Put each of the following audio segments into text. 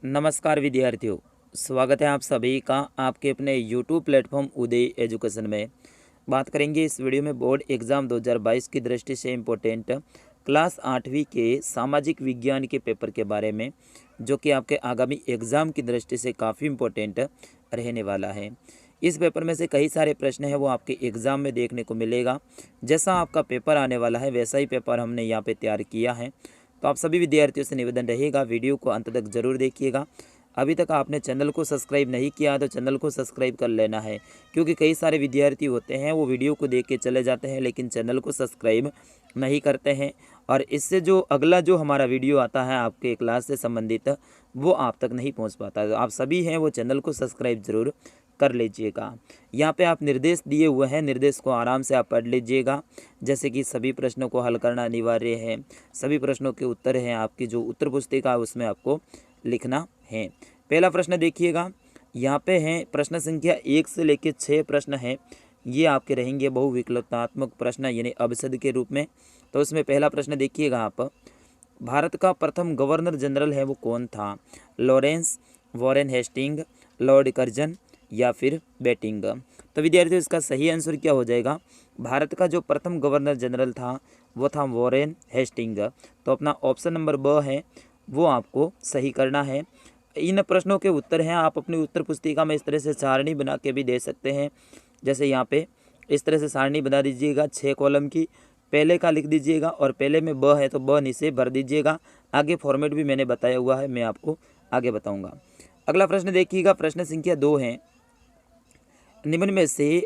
नमस्कार विद्यार्थियों, स्वागत है आप सभी का आपके अपने YouTube प्लेटफॉर्म उदय एजुकेशन में। बात करेंगे इस वीडियो में बोर्ड एग्ज़ाम 2022 की दृष्टि से इम्पोर्टेंट क्लास 8वीं के सामाजिक विज्ञान के पेपर के बारे में, जो कि आपके आगामी एग्ज़ाम की दृष्टि से काफ़ी इम्पोर्टेंट रहने वाला है। इस पेपर में से कई सारे प्रश्न हैं वो आपके एग्ज़ाम में देखने को मिलेगा। जैसा आपका पेपर आने वाला है वैसा ही पेपर हमने यहाँ पे तैयार किया है। तो आप सभी विद्यार्थियों से निवेदन रहेगा, वीडियो को अंत तक जरूर देखिएगा। अभी तक आपने चैनल को सब्सक्राइब नहीं किया तो चैनल को सब्सक्राइब कर लेना है, क्योंकि कई सारे विद्यार्थी होते हैं वो वीडियो को देख के चले जाते हैं लेकिन चैनल को सब्सक्राइब नहीं करते हैं, और इससे जो अगला जो हमारा वीडियो आता है आपके क्लास से संबंधित वो आप तक नहीं पहुंच पाता। तो आप सभी हैं वो चैनल को सब्सक्राइब जरूर कर लीजिएगा। यहाँ पे आप निर्देश दिए हुए हैं, निर्देश को आराम से आप पढ़ लीजिएगा। जैसे कि सभी प्रश्नों को हल करना अनिवार्य है, सभी प्रश्नों के उत्तर हैं आपकी जो उत्तर पुस्तिका है उसमें आपको लिखना है। पहला प्रश्न देखिएगा, यहाँ पे है प्रश्न संख्या 1 से लेकर 6 प्रश्न हैं। ये आपके रहेंगे बहुविकल्पात्मक प्रश्न यानी अबसद के रूप में। तो उसमें पहला प्रश्न देखिएगा आप, भारत का प्रथम गवर्नर जनरल है वो कौन था? Lawrence, Warren Hastings, Lord Curzon या फिर बेटिंग। तो विद्यार्थियों इसका सही आंसर क्या हो जाएगा? भारत का जो प्रथम गवर्नर जनरल था वो था वॉरेन हेस्टिंग। तो अपना ऑप्शन नंबर ब है वो आपको सही करना है। इन प्रश्नों के उत्तर हैं आप अपनी उत्तर पुस्तिका में इस तरह से सारणी बना के भी दे सकते हैं। जैसे यहाँ पे इस तरह से सारणी बना दीजिएगा 6 कॉलम की, पहले का लिख दीजिएगा और पहले में ब है तो ब नीचे भर दीजिएगा। आगे फॉर्मेट भी मैंने बताया हुआ है, मैं आपको आगे बताऊंगा। अगला प्रश्न देखिएगा, प्रश्न संख्या 2 है, निम्न में से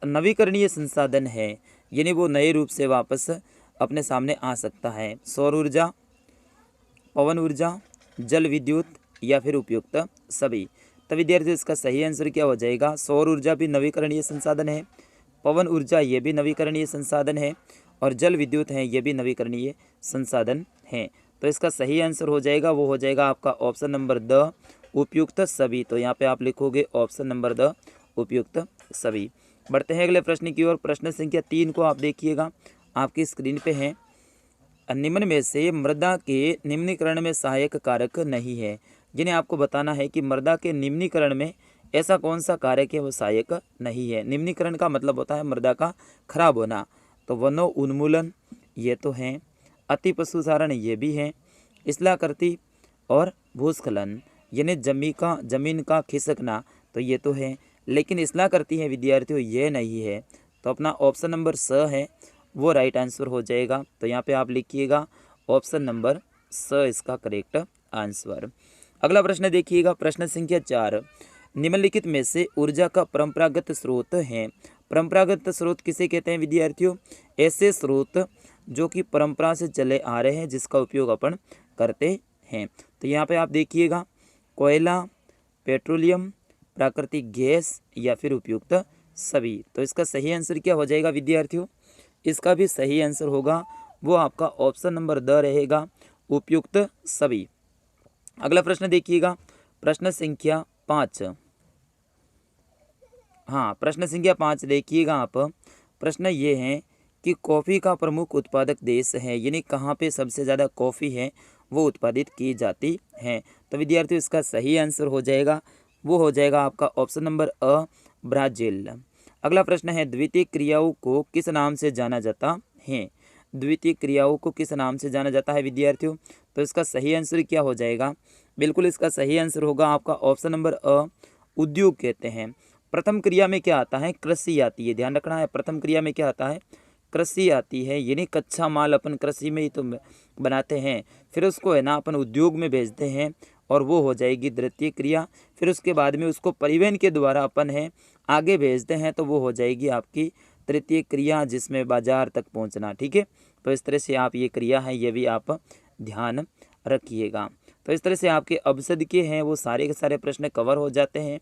नवीकरणीय संसाधन है यानी वो नए रूप से वापस अपने सामने आ सकता है? सौर ऊर्जा, पवन ऊर्जा, जल विद्युत या फिर उपयुक्त सभी। तो विद्यार्थियों इसका सही आंसर क्या हो जाएगा? सौर ऊर्जा भी नवीकरणीय संसाधन है, पवन ऊर्जा ये भी नवीकरणीय संसाधन है, और जल विद्युत है ये भी नवीकरणीय संसाधन है। तो इसका सही आंसर हो जाएगा वो हो जाएगा आपका ऑप्शन नंबर द, उपयुक्त सभी। तो यहाँ पे आप लिखोगे ऑप्शन नंबर द, उपयुक्त सभी। बढ़ते हैं अगले प्रश्न की ओर। प्रश्न संख्या 3 को आप देखिएगा, आपकी स्क्रीन पे है, निम्न में से मृदा के निम्नीकरण में सहायक कारक नहीं है। जिन्हें आपको बताना है कि मृदा के निम्नीकरण में ऐसा कौन सा कारक है वो सहायक नहीं है। निम्नीकरण का मतलब होता है मृदा का खराब होना। तो वनो उन्मूलन ये तो हैं, अति पशुचारण ये भी हैं, इसलाकृति और भूस्खलन यानी जमीन का खिसकना तो ये तो है, लेकिन इसलाकृति है विद्यार्थियों ये नहीं है। तो अपना ऑप्शन नंबर स है वो राइट आंसर हो जाएगा। तो यहाँ पे आप लिखिएगा ऑप्शन नंबर स इसका करेक्ट आंसर। अगला प्रश्न देखिएगा, प्रश्न संख्या 4, निम्नलिखित में से ऊर्जा का परंपरागत स्रोत है। परंपरागत स्रोत किसे कहते हैं विद्यार्थियों? ऐसे स्रोत जो कि परंपरा से चले आ रहे हैं जिसका उपयोग अपन करते हैं। तो यहाँ पे आप देखिएगा कोयला, पेट्रोलियम, प्राकृतिक गैस या फिर उपयुक्त सभी। तो इसका सही आंसर क्या हो जाएगा विद्यार्थियों? इसका भी सही आंसर होगा वो आपका ऑप्शन नंबर द रहेगा, उपयुक्त सभी। अगला प्रश्न देखिएगा, प्रश्न संख्या 5। हाँ, प्रश्न संख्या 5 देखिएगा आप। प्रश्न ये है कि कॉफ़ी का प्रमुख उत्पादक देश है यानी कहाँ पे सबसे ज़्यादा कॉफ़ी है वो उत्पादित की जाती है। तो विद्यार्थियों इसका सही आंसर हो जाएगा वो हो जाएगा आपका ऑप्शन नंबर अ, ब्राज़ील। अगला प्रश्न है, द्वितीय क्रियाओं को किस नाम से जाना जाता है? द्वितीय क्रियाओं को किस नाम से जाना जाता है विद्यार्थियों? तो इसका सही आंसर क्या हो जाएगा? बिल्कुल इसका सही आंसर होगा आपका ऑप्शन नंबर अ, उद्योग कहते हैं। प्रथम क्रिया में क्या आता है? कृषि आती है, ध्यान रखना है। प्रथम क्रिया में क्या आता है? कृषि आती है, यानी कच्चा माल अपन कृषि में ही तो बनाते हैं, फिर उसको है ना अपन उद्योग में भेजते हैं और वो हो जाएगी द्वितीय क्रिया। फिर उसके बाद में उसको परिवहन के द्वारा अपन है आगे भेजते हैं तो वो हो जाएगी आपकी तृतीय क्रिया, जिसमें बाजार तक पहुंचना। ठीक है, तो इस तरह से आप ये क्रिया है ये भी आप ध्यान रखिएगा। तो इस तरह से आपके अबसद के हैं वो सारे के सारे प्रश्न कवर हो जाते हैं।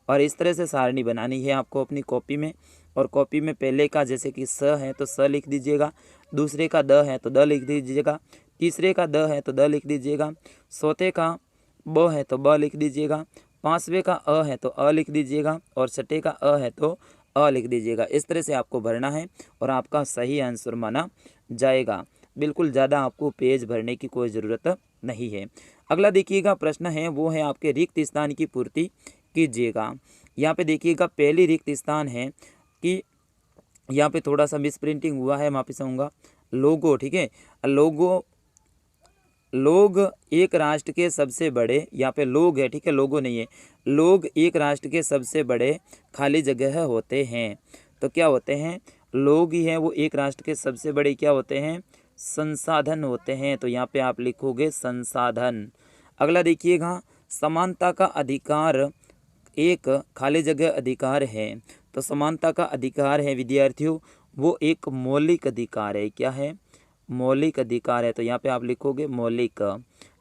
और इस तरह से सारणी बनानी है आपको अपनी कॉपी में, और कॉपी में पहले का जैसे कि स है तो स लिख दीजिएगा, दूसरे का द है तो द लिख दीजिएगा, तीसरे का द है तो द लिख दीजिएगा, चौथे का ब है तो ब लिख दीजिएगा, पांचवें का अ है तो अ लिख दीजिएगा, और छठे का अ है तो अ लिख दीजिएगा। इस तरह से आपको भरना है और आपका सही आंसर माना जाएगा। बिल्कुल ज़्यादा आपको पेज भरने की कोई ज़रूरत नहीं है। अगला देखिएगा प्रश्न है वो है आपके रिक्त स्थान की पूर्ति कीजिएगा। यहाँ पे देखिएगा पहली रिक्त स्थान है कि यहाँ पे थोड़ा सा मिस प्रिंटिंग हुआ है, माफी चाहूँगा। लोगो, ठीक है, लोगो, लोग एक राष्ट्र के सबसे बड़े, यहाँ पे लोग है, ठीक है, लोगो नहीं है, लोग एक राष्ट्र के सबसे बड़े खाली जगह होते हैं। तो क्या होते हैं, लोग ही हैं वो एक राष्ट्र के सबसे बड़े क्या होते हैं, संसाधन होते हैं। तो यहाँ पे आप लिखोगे संसाधन। अगला देखिएगा समानता का अधिकार एक खाली जगह अधिकार है। तो समानता का अधिकार है विद्यार्थियों वो एक मौलिक अधिकार है। क्या है, मौलिक अधिकार है। तो यहाँ पे आप लिखोगे मौलिक,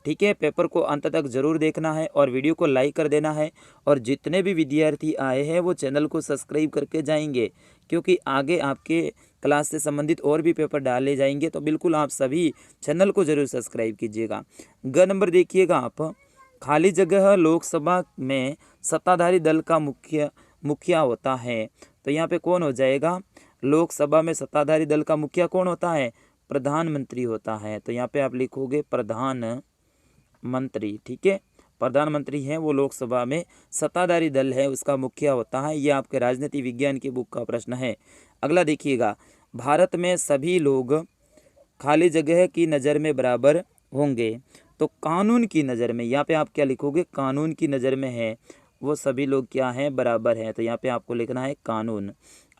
ठीक है। पेपर को अंत तक जरूर देखना है और वीडियो को लाइक कर देना है। और जितने भी विद्यार्थी आए हैं वो चैनल को सब्सक्राइब करके जाएंगे, क्योंकि आगे आपके क्लास से संबंधित और भी पेपर डाले जाएंगे। तो बिल्कुल आप सभी चैनल को जरूर सब्सक्राइब कीजिएगा। ग नंबर देखिएगा आप, खाली जगह लोकसभा में सत्ताधारी दल का मुखिया होता है। तो यहाँ पे कौन हो जाएगा, लोकसभा में सत्ताधारी दल का मुखिया कौन होता है, प्रधानमंत्री होता है। तो यहाँ पे आप लिखोगे प्रधानमंत्री, ठीक है, प्रधानमंत्री है वो लोकसभा में सत्ताधारी दल है उसका मुखिया होता है। ये आपके राजनीति विज्ञान की बुक का प्रश्न है। अगला देखिएगा, भारत में सभी लोग खाली जगह की नज़र में बराबर होंगे। तो कानून की नज़र में, यहाँ पे आप क्या लिखोगे, कानून की नज़र में है वो सभी लोग क्या हैं, बराबर हैं। तो यहाँ पे आपको लिखना है कानून।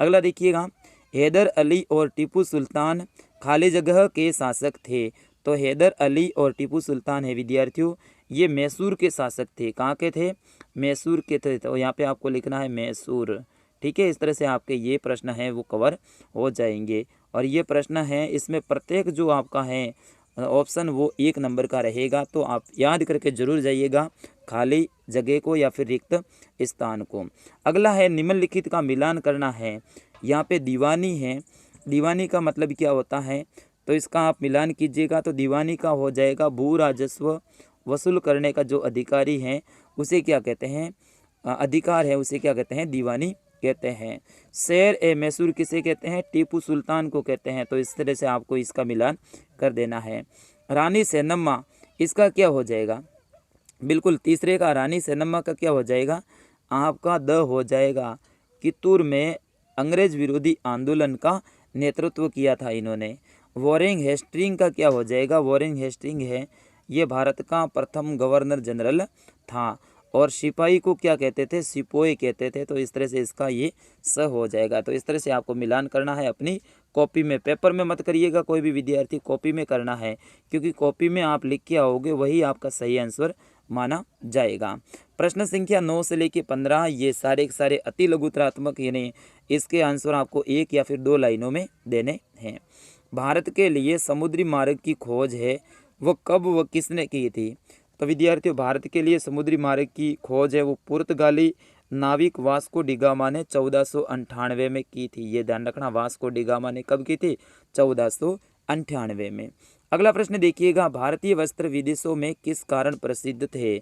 अगला देखिएगा, हैदर अली और टीपू सुल्तान खाली जगह के शासक थे। तो हैदर अली और टीपू सुल्तान है विद्यार्थियों ये मैसूर के शासक थे। कहाँ के थे, मैसूर के थे। तो यहाँ पे आपको लिखना है मैसूर, ठीक है। इस तरह से आपके ये प्रश्न हैं वो कवर हो जाएंगे। और ये प्रश्न है इसमें प्रत्येक जो आपका है ऑप्शन वो 1 नंबर का रहेगा। तो आप याद करके जरूर जाइएगा खाली जगह को या फिर रिक्त स्थान को। अगला है निम्नलिखित का मिलान करना है। यहाँ पे दीवानी है, दीवानी का मतलब क्या होता है, तो इसका आप मिलान कीजिएगा। तो दीवानी का हो जाएगा भू राजस्व वसूल करने का जो अधिकारी है उसे क्या कहते हैं, अधिकार है उसे क्या कहते हैं, दीवानी कहते हैं। शेर ए मैसूर किसे कहते हैं, टीपू सुल्तान को कहते हैं। तो इस तरह से आपको इसका मिलान कर देना है। रानी सेन्नम्मा इसका क्या हो जाएगा, बिल्कुल तीसरे का रानी सेन्नम्मा का क्या हो जाएगा, आपका द हो जाएगा। कित्तूर में अंग्रेज विरोधी आंदोलन का नेतृत्व किया था इन्होंने। वॉरेन हेस्टिंग का क्या हो जाएगा, वॉरेन हेस्टिंग है ये भारत का प्रथम गवर्नर जनरल था। और सिपाही को क्या कहते थे, सिपोही कहते थे। तो इस तरह से इसका ये स हो जाएगा। तो इस तरह से आपको मिलान करना है अपनी कॉपी में, पेपर में मत करिएगा कोई भी विद्यार्थी, कॉपी में करना है, क्योंकि कॉपी में आप लिख के आओगे वही आपका सही आंसर माना जाएगा। प्रश्न संख्या 9 से लेके 15 ये सारे के सारे अति लघुतरात्मक, यानी इसके आंसर आपको 1 या फिर 2 लाइनों में देने हैं। भारत के लिए समुद्री मार्ग की खोज है वो कब व किसने की थी। तो विद्यार्थियों भारत के लिए समुद्री मार्ग की खोज है वो पुर्तगाली नाविक वास्को डिगामा ने 1498 में की थी। ये ध्यान रखना, वास्को डिगामा ने कब की थी, 1498 में। अगला प्रश्न देखिएगा, भारतीय वस्त्र विदेशों में किस कारण प्रसिद्ध थे।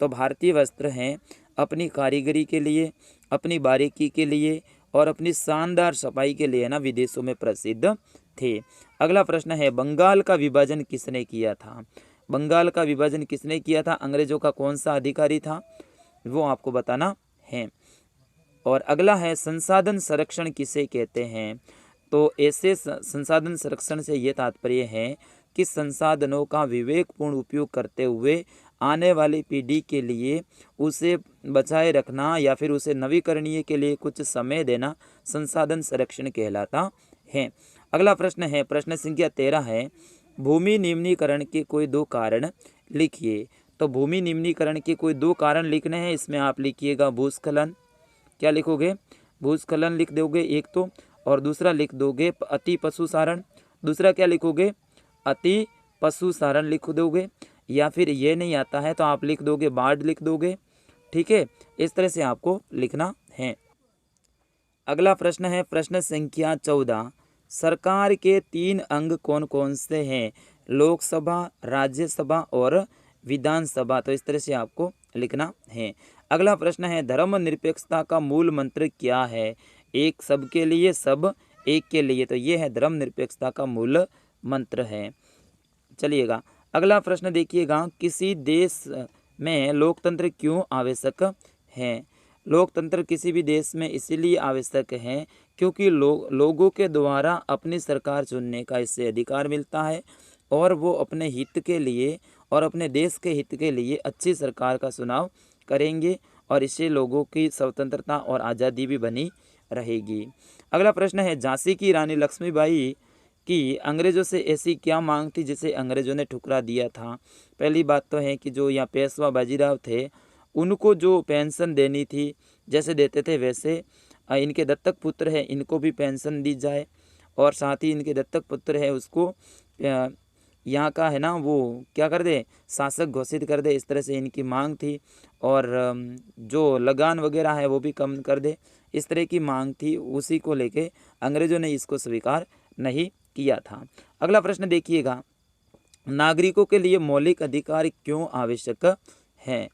तो भारतीय वस्त्र हैं अपनी कारीगरी के लिए, अपनी बारीकी के लिए और अपनी शानदार सफाई के लिए ना विदेशों में प्रसिद्ध थे। अगला प्रश्न है, बंगाल का विभाजन किसने किया था। बंगाल का विभाजन किसने किया था, अंग्रेजों का कौन सा अधिकारी था वो आपको बताना है। और अगला है, संसाधन संरक्षण किसे कहते हैं। तो ऐसे संसाधन संरक्षण से ये तात्पर्य है कि संसाधनों का विवेकपूर्ण उपयोग करते हुए आने वाली पीढ़ी के लिए उसे बचाए रखना या फिर उसे नवीकरणीय के लिए कुछ समय देना संसाधन संरक्षण कहलाता है। अगला प्रश्न है, प्रश्न संख्या 13 है, भूमि निम्नीकरण के कोई 2 कारण लिखिए। तो भूमि निम्नीकरण के कोई 2 कारण लिखने हैं। इसमें आप लिखिएगा भूस्खलन, क्या लिखोगे, भूस्खलन लिख दोगे एक तो, और दूसरा लिख दोगे अति पशुसारण, दूसरा क्या लिखोगे, अति पशुसारण लिख दोगे, या फिर ये नहीं आता है तो आप लिख दोगे बाढ़ लिख दोगे, ठीक है। इस तरह से आपको लिखना है। अगला प्रश्न है, प्रश्न संख्या 14, सरकार के 3 अंग कौन कौन से हैं, लोकसभा, राज्यसभा और विधानसभा। तो इस तरह से आपको लिखना है। अगला प्रश्न है, धर्मनिरपेक्षता का मूल मंत्र क्या है, एक सबके लिए, सब एक के लिए। तो ये है धर्मनिरपेक्षता का मूल मंत्र है। चलिएगा अगला प्रश्न देखिएगा, किसी देश में लोकतंत्र क्यों आवश्यक है? लोकतंत्र किसी भी देश में इसीलिए आवश्यक है क्योंकि लोगों के द्वारा अपनी सरकार चुनने का इससे अधिकार मिलता है और वो अपने हित के लिए और अपने देश के हित के लिए अच्छी सरकार का चुनाव करेंगे और इससे लोगों की स्वतंत्रता और आज़ादी भी बनी रहेगी। अगला प्रश्न है, झांसी की रानी लक्ष्मीबाई की अंग्रेज़ों से ऐसी क्या मांग थी जिसे अंग्रेज़ों ने ठुकरा दिया था? पहली बात तो है कि जो यहाँ पेशवा बाजीराव थे उनको जो पेंशन देनी थी, जैसे देते थे वैसे इनके दत्तक पुत्र है इनको भी पेंशन दी जाए और साथ ही इनके दत्तक पुत्र है उसको यहाँ का है ना वो क्या कर दे, शासक घोषित कर दे। इस तरह से इनकी मांग थी और जो लगान वगैरह है वो भी कम कर दे, इस तरह की मांग थी। उसी को लेके अंग्रेज़ों ने इसको स्वीकार नहीं किया था। अगला प्रश्न देखिएगा, नागरिकों के लिए मौलिक अधिकार क्यों आवश्यक है?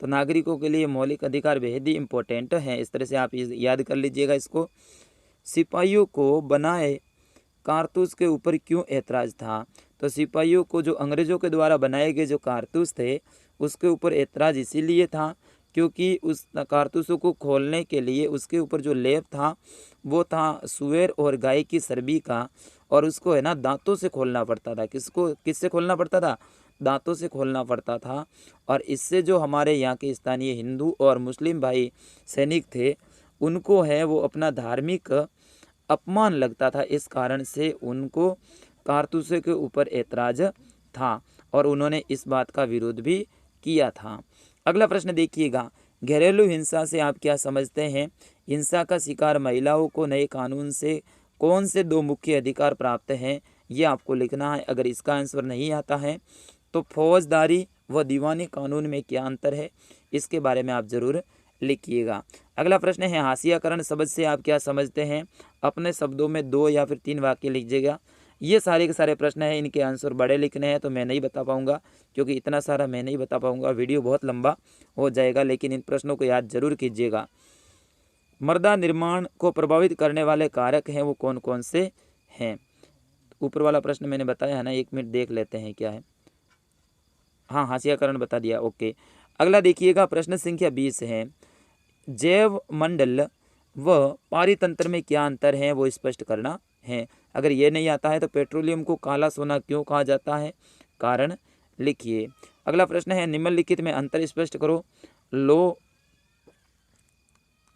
तो नागरिकों के लिए मौलिक अधिकार बेहद ही इम्पोर्टेंट है, इस तरह से आप याद कर लीजिएगा इसको। सिपाहियों को बनाए कारतूस के ऊपर क्यों ऐतराज़ था? तो सिपाहियों को जो अंग्रेज़ों के द्वारा बनाए गए जो कारतूस थे उसके ऊपर ऐतराज़ इसीलिए था क्योंकि उस कारतूसों को खोलने के लिए उसके ऊपर जो लेप था वो था सुअर और गाय की चर्बी का और उसको है ना दांतों से खोलना पड़ता था। किससे खोलना पड़ता था? दांतों से खोलना पड़ता था। और इससे जो हमारे यहाँ के स्थानीय हिंदू और मुस्लिम भाई सैनिक थे उनको है वो अपना धार्मिक अपमान लगता था, इस कारण से उनको कारतूसों के ऊपर ऐतराज था और उन्होंने इस बात का विरोध भी किया था। अगला प्रश्न देखिएगा, घरेलू हिंसा से आप क्या समझते हैं? हिंसा का शिकार महिलाओं को नए कानून से कौन से दो मुख्य अधिकार प्राप्त हैं, ये आपको लिखना है। अगर इसका आंसर नहीं आता है तो फौजदारी व दीवानी कानून में क्या अंतर है, इसके बारे में आप ज़रूर लिखिएगा। अगला प्रश्न है, हाशियाकरण शब्द से आप क्या समझते हैं? अपने शब्दों में 2 या फिर 3 वाक्य लीजिएगा। ये सारे के सारे प्रश्न हैं, इनके आंसर बड़े लिखने हैं तो मैं नहीं बता पाऊंगा क्योंकि इतना सारा मैं नहीं बता पाऊंगा, वीडियो बहुत लंबा हो जाएगा। लेकिन इन प्रश्नों को याद जरूर कीजिएगा। मृदा निर्माण को प्रभावित करने वाले कारक हैं वो कौन कौन से हैं? ऊपर वाला प्रश्न मैंने बताया है ना, 1 मिनट देख लेते हैं क्या है। हाँ, हाशियाकरण बता दिया, ओके। अगला देखिएगा, प्रश्न संख्या 20 है, जैव मंडल व पारितंत्र में क्या अंतर है वो स्पष्ट करना है। अगर ये नहीं आता है तो पेट्रोलियम को काला सोना क्यों कहा जाता है, कारण लिखिए। अगला प्रश्न है, निम्नलिखित में अंतर स्पष्ट करो।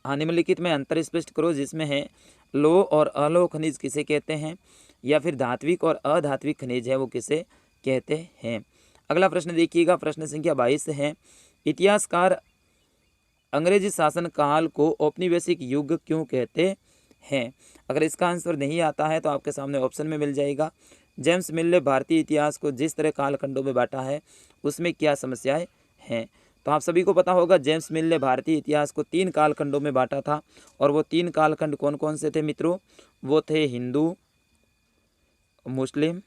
निम्नलिखित में अंतर स्पष्ट करो जिसमें है लो और अलो खनिज किसे कहते हैं, या फिर धात्विक और अधात्विक खनिज है वो किसे कहते हैं। अगला प्रश्न देखिएगा, प्रश्न संख्या 22 है, इतिहासकार अंग्रेजी शासन काल को औपनिवेशिक युग क्यों कहते हैं? अगर इसका आंसर नहीं आता है तो आपके सामने ऑप्शन में मिल जाएगा। जेम्स मिल ने भारतीय इतिहास को जिस तरह कालखंडों में बांटा है उसमें क्या समस्याएं हैं? तो आप सभी को पता होगा जेम्स मिल ने भारतीय इतिहास को 3 कालखंडों में बांटा था और वो 3 कालखंड कौन कौन से थे मित्रों? वो थे हिंदू, मुस्लिम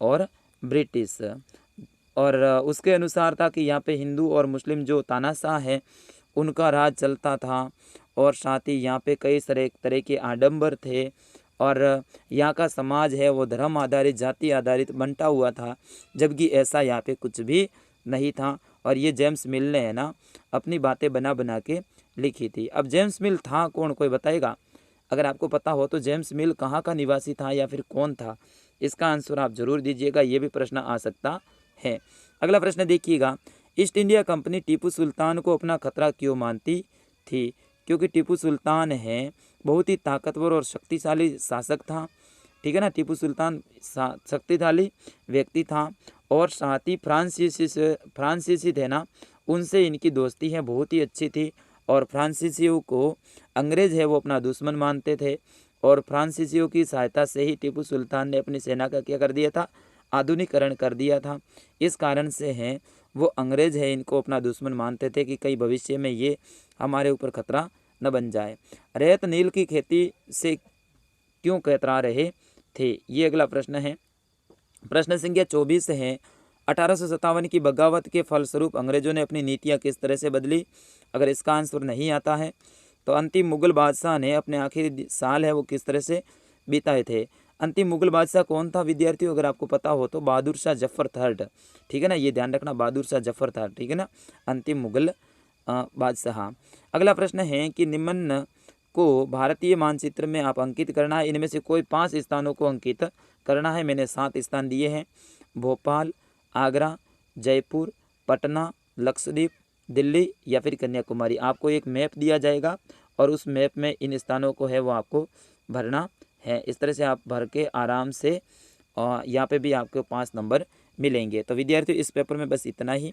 और ब्रिटिश। और उसके अनुसार था कि यहाँ पे हिंदू और मुस्लिम जो तानाशाह है उनका राज चलता था और साथ ही यहाँ पे कई तरह के आडंबर थे और यहाँ का समाज है वो धर्म आधारित, जाति आधारित बंटा हुआ था, जबकि ऐसा यहाँ पे कुछ भी नहीं था। और ये जेम्स मिल ने है ना अपनी बातें बना बना के लिखी थी। अब जेम्स मिल था कौन, कोई बताएगा? अगर आपको पता हो तो जेम्स मिल कहाँ का निवासी था या फिर कौन था, इसका आंसर आप जरूर दीजिएगा, ये भी प्रश्न आ सकता है। अगला प्रश्न देखिएगा, east India company Tipu Sultan को अपना खतरा क्यों मानती थी? क्योंकि टीपू सुल्तान है बहुत ही ताकतवर और शक्तिशाली शासक था, ठीक है ना। टीपू सुल्तान शक्तिशाली व्यक्ति था और साथ ही फ्रांसीसी थे ना, उनसे इनकी दोस्ती है बहुत ही अच्छी थी और फ्रांसीसियों को अंग्रेज़ है वो अपना दुश्मन मानते थे और फ्रांसीसियों की सहायता से ही टीपू सुल्तान ने अपनी सेना का क्या कर दिया था, आधुनिकीकरण कर दिया था। इस कारण से हैं वो अंग्रेज़ है इनको अपना दुश्मन मानते थे कि कहीं भविष्य में ये हमारे ऊपर खतरा न बन जाए। रेत नील की खेती से क्यों कतरा रहे थे, ये अगला प्रश्न है। प्रश्न संख्या 24 है, 1857 की बगावत के फलस्वरूप अंग्रेजों ने अपनी नीतियाँ किस तरह से बदली? अगर इसका आंसर नहीं आता है तो अंतिम मुगल बादशाह ने अपने आखिरी साल है वो किस तरह से बिताए थे? अंतिम मुगल बादशाह कौन था विद्यार्थियों? अगर आपको पता हो तो बहादुर शाह जफर थर्ड, ठीक है ना, ये ध्यान रखना, बहादुर शाह जफर थर्ड, ठीक है ना, अंतिम मुगल बादशाह। अगला प्रश्न है कि निम्न को भारतीय मानचित्र में आप अंकित करना है, इनमें से कोई 5 स्थानों को अंकित करना है। मैंने 7 स्थान दिए हैं, भोपाल, आगरा, जयपुर, पटना, लक्षद्वीप, दिल्ली या फिर कन्याकुमारी। आपको एक मैप दिया जाएगा और उस मैप में इन स्थानों को है वो आपको भरना है। इस तरह से आप भर के आराम से यहाँ पे भी आपको 5 नंबर मिलेंगे। तो विद्यार्थियों इस पेपर में बस इतना ही।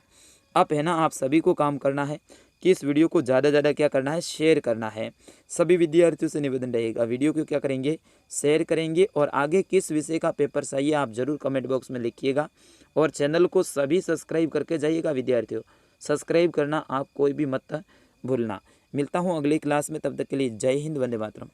अब है ना आप सभी को काम करना है कि इस वीडियो को ज़्यादा ज़्यादा क्या करना है, शेयर करना है। सभी विद्यार्थियों से निवेदन रहेगा, वीडियो को क्या करेंगे, शेयर करेंगे। और आगे किस विषय का पेपर चाहिए आप ज़रूर कमेंट बॉक्स में लिखिएगा। और चैनल को सभी सब्सक्राइब करके जाइएगा विद्यार्थियों, सब्सक्राइब करना आप कोई भी मत भूलना। मिलता हूँ अगली क्लास में, तब तक के लिए जय हिंद, वंदे मातरम।